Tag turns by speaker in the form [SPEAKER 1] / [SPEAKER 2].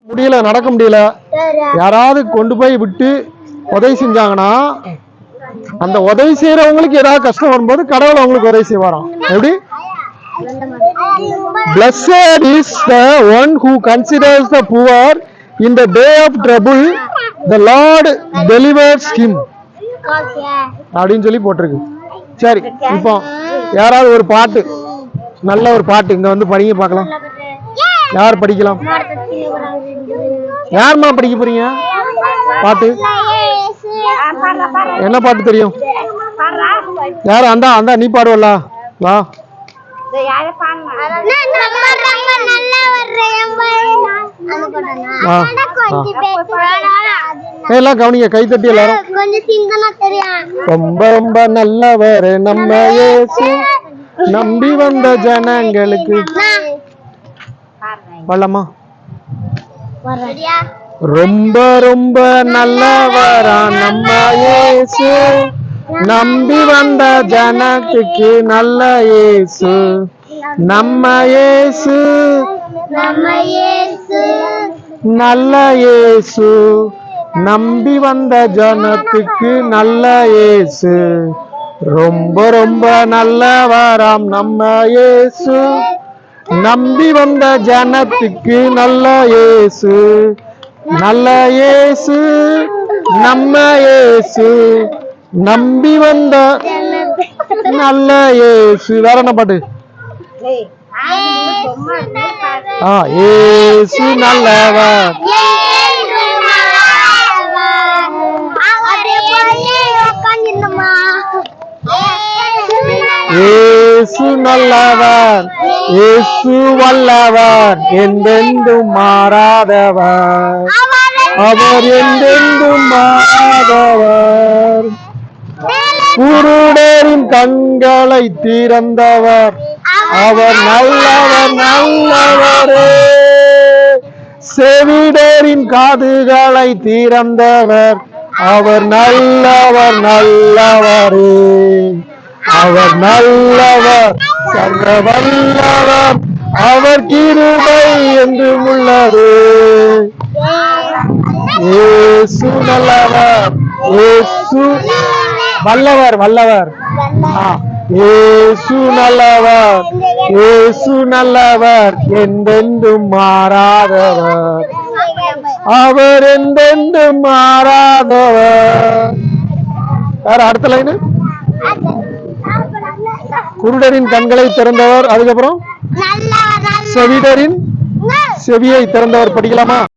[SPEAKER 1] முடியல, நடக்க முடியல, யாராவது கொண்டு போய் விட்டு உதவி செஞ்சாங்கன்னா அந்த உதவி செய்யறவங்களுக்கு ஏதாவது கஷ்டம் வரும்போது கடவுள் அவங்களுக்கு உதவி செய்வாராம். எப்படி? Blessed is the one who considers the poor in the day of trouble, the Lord delivers him அப்படின்னு சொல்லி போட்டிருக்கு. சரி, இப்போ யாராவது ஒரு பாட்டு, நல்ல ஒரு பாட்டு இங்க வந்து படிங்க பார்க்கலாம். யார் படிக்கலாம்? யாருமா படிக்க போறீங்க பாட்டு? என்ன பாட்டு தெரியும்? யாரு? அந்த நீ பாடுவல்ல, வா. எல்லாம் கவனிங்க, கை தட்டி எல்லாரும். ரொம்ப ரொம்ப நல்லவர் நம்ம இயேசு, நம்பி வந்த ஜனங்களுக்கு. வரலாமா? ரொம்ப ரொம்ப நல்லவரா நம்ம இயேசு, நம்பி வந்த ஜனத்துக்கு நல்ல இயேசு. நம்ம இயேசு நல்ல இயேசு, நம்பி வந்த ஜனத்துக்கு நல்ல இயேசு. ரொம்ப ரொம்ப நல்லவராம் நம்ம இயேசு, நம்பி வந்த ஜனத்துக்கு நல்ல இயேசு. நல்ல இயேசு நம்ம இயேசு, நம்பி வந்த நல்ல இயேசு. வேற என்ன பாட்டு? இயேசு நல்லவர், இயேசு நல்லவர், இயேசு வல்லவர், என்றென்றும் மாறாதவர், அவர் என்றென்றும் மாறாதவர். குருடரின் கண்களை திறந்தவர், அவர் நல்லவர் நல்லவரே. செவிடரின் காதுகளை திறந்தவர், அவர் நல்லவர் நல்லவரே. அவர் நல்லவர், சர்வ வல்லவர், அவர் கிருபை என்றும் உள்ளது. இயேசு நல்லவர், இயேசு வல்லவர் வல்லவர். இயேசு நல்லவர், இயேசு நல்லவர், என்றென்றும் மாறாதவர், அவர் என்றென்றும் மாறாதவர். வேற அடுத்த லைன். குருடரின் கண்களை திறந்தவர், அதுக்கப்புறம் செவிடரின் செவியை திறந்தவர். படிக்கலாமா?